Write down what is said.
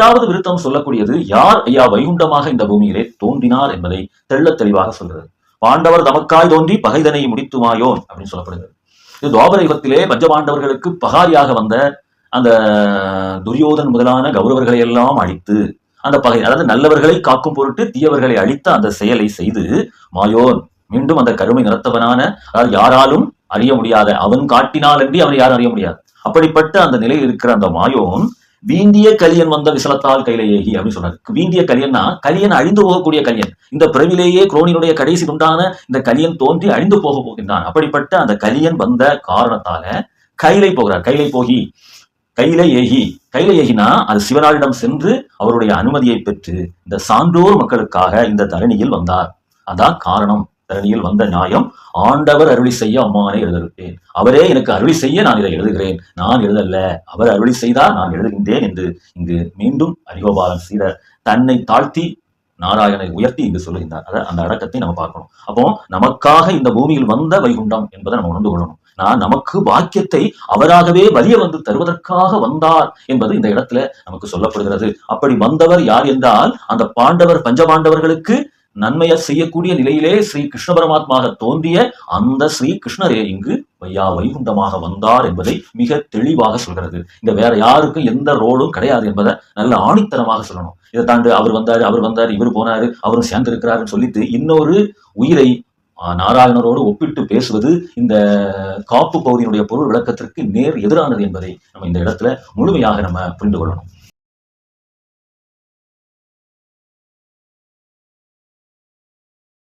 இரண்டாவது விருத்தம் சொல்லக்கூடியது யார் ஐயா வைகுண்டமாக இந்த பூமியிலே தோன்றினார் என்பதை தெள்ளத் தெளிவாக சொல்கிறது. பாண்டவர் தமக்காய் தோன்றி பகைதனை முடித்துமாயோன் அப்படின்னு சொல்லப்படுகிறது. இது துவாபர யுகத்திலே பஞ்சபாண்டவர்களுக்கு பகாரியாக வந்த அந்த துரியோதன் முதலான கௌரவர்களை எல்லாம் அழித்து அந்த பகை, அதாவது நல்லவர்களை காக்கும் பொருட்டு தீயவர்களை அழித்த அந்த செயலை செய்து மாயோன் மீண்டும் அந்த கருமை நிறத்தவனான, அதாவது யாராலும் அறிய முடியாத, அவன் காட்டினால் அன்றி அவனை யாரும் அறிய முடியாது, அப்படிப்பட்ட அந்த நிலையில் இருக்கிற அந்த மாயோன் வீண்டிய கலியன் வந்த விசலத்தால் கையிலேயேகி அப்படின்னு சொன்னார். வீண்டிய கலியன்னா கலியன் அழிந்து போகக்கூடிய கலியன். இந்த பிறவிலேயே குரோனினுடைய கடைசி உண்டான இந்த கலியன் தோன்றி அழிந்து போக போகின்றான். அப்படிப்பட்ட அந்த கலியன் வந்த காரணத்தால கையிலை போகிறார். கையிலை போகி கையில ஏகி, கையில ஏகினா அது சிவனாரிடம் சென்று அவருடைய அனுமதியை பெற்று இந்த சான்றோர் மக்களுக்காக இந்த தரணியில் வந்தார். அதான் காரணம். தரணியில் வந்த நியாயம் ஆண்டவர் அருளி செய்ய அம்மானை எழுதிருப்பேன். அவரே எனக்கு அருளி செய்ய நான் இதை எழுதுகிறேன், நான் எழுதல்ல, அவர் அருளி செய்தால் நான் எழுதுகின்றேன் என்று இங்கு மீண்டும் அரிகோபாலன் சீடர் தன்னை தாழ்த்தி நாராயணனை உயர்த்தி இங்கு சொல்லுகின்றார். அத அந்த அடக்கத்தை நம்ம பார்க்கணும். அப்போ நமக்காக இந்த பூமியில் வந்த வைகுண்டம் என்பதை நம்ம உணர்ந்து கொள்ளணும். நமக்கு பாக்கியத்தை அவராகவே வலிய வந்து தருவதற்காக வந்தார் என்பது இந்த இடத்துல நமக்கு சொல்லப்படுகிறது. அப்படி வந்தவர் யார் என்றால் அந்த பாண்டவர் பஞ்சபாண்டவர்களுக்கு நன்மையை செய்யக்கூடிய நிலையிலே ஸ்ரீ கிருஷ்ண பரமாத்மாக தோன்றிய அந்த ஸ்ரீ கிருஷ்ணரே இங்கு வைகுண்டமாக வந்தார் என்பதை மிக தெளிவாக சொல்கிறது. இங்க வேற யாருக்கும் எந்த ரோலும் கிடையாது என்பதை நல்ல ஆணித்தனமாக சொல்லணும். இதை தாண்டு அவர் வந்தாரு, இவர் போனாரு, அவரும் சேர்ந்து இருக்கிறாருன்னு சொல்லிட்டு இன்னொரு உயிரை நாராயணரோடு ஒப்பிட்டு பேசுவது இந்த காப்பு பகுதியினுடைய பொருள் விளக்கத்திற்கு நேர் எதிரானது என்பதை நம்ம இந்த இடத்துல முழுமையாக நம்ம புரிந்து கொள்ளணும்.